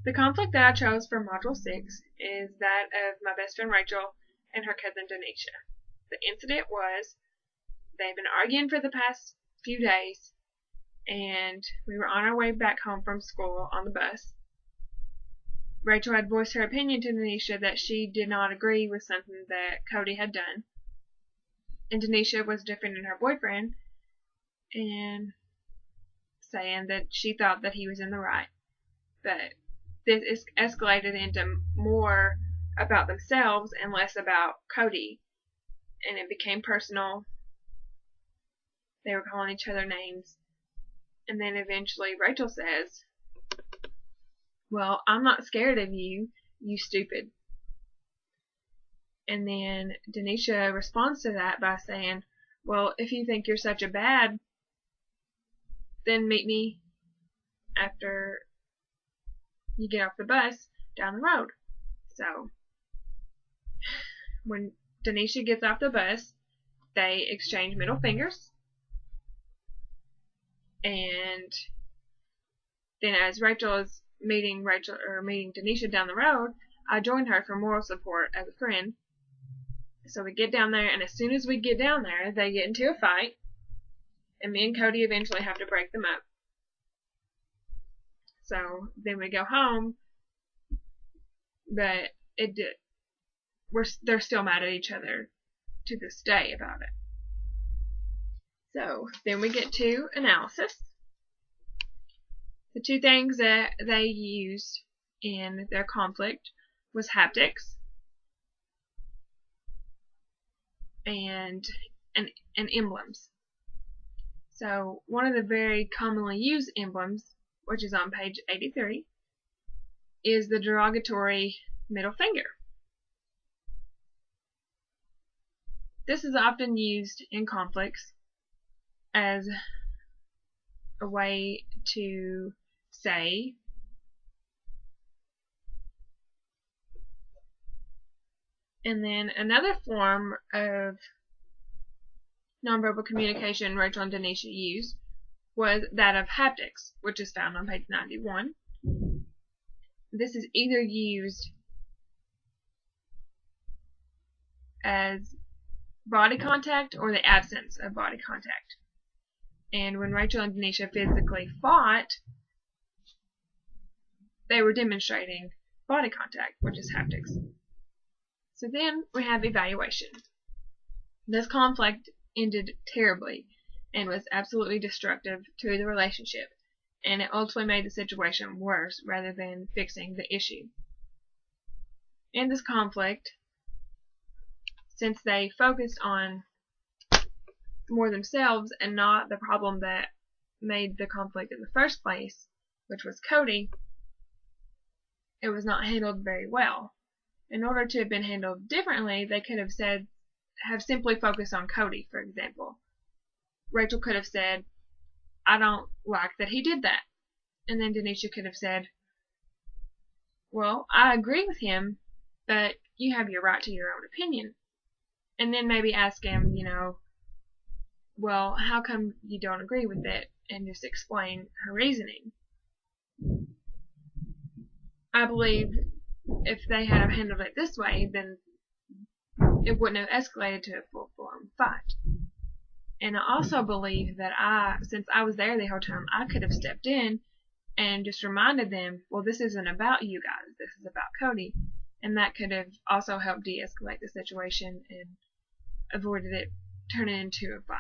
The conflict that I chose for Module 6 is that of my best friend Rachel and her cousin Denisha. The incident was they've been arguing for the past few days, and we were on our way back home from school on the bus. Rachel had voiced her opinion to Denisha that she did not agree with something that Cody had done, and Denisha was defending her boyfriend and saying that she thought that he was in the right. But this escalated into more about themselves and less about Cody, and it became personal. They were calling each other names, and then eventually Rachel says, "Well, I'm not scared of you, you stupid." And then Denisha responds to that by saying, "Well, if you think you're such a bad, then meet me after you get off the bus down the road." So when Denisha gets off the bus, they exchange middle fingers, and then as Rachel is meeting Denisha down the road, I join her for moral support as a friend. So we get down there, and as soon as we get down there, they get into a fight, and me and Cody eventually have to break them up. So then we go home, but they're still mad at each other to this day about it. So then we get to analysis. The two things that they used in their conflict was haptics and emblems. So one of the very commonly used emblems, which is on page 83, is the derogatory middle finger. This is often used in conflicts as a way to say and then another form of nonverbal communication Rachel and Denisha used was that of haptics, which is found on page 91. This is either used as body contact or the absence of body contact. And when Rachel and Denisha physically fought, they were demonstrating body contact, which is haptics. So then we have evaluation. This conflict ended terribly and was absolutely destructive to the relationship, and it ultimately made the situation worse rather than fixing the issue. In this conflict, since they focused on more themselves and not the problem that made the conflict in the first place, which was Cody, it was not handled very well. In order to have been handled differently, they could have simply focused on Cody, for example. Rachel could have said, "I don't like that he did that." And then Denisha could have said, "Well, I agree with him, but you have your right to your own opinion." And then maybe ask him, "Well, how come you don't agree with it?" and just explain her reasoning. I believe if they had handled it this way, then it wouldn't have escalated to a full-blown fight. And I also believe that since I was there the whole time, I could have stepped in and just reminded them, well, this isn't about you guys, this is about Cody. And that could have also helped de-escalate the situation and avoided it turning into a fight.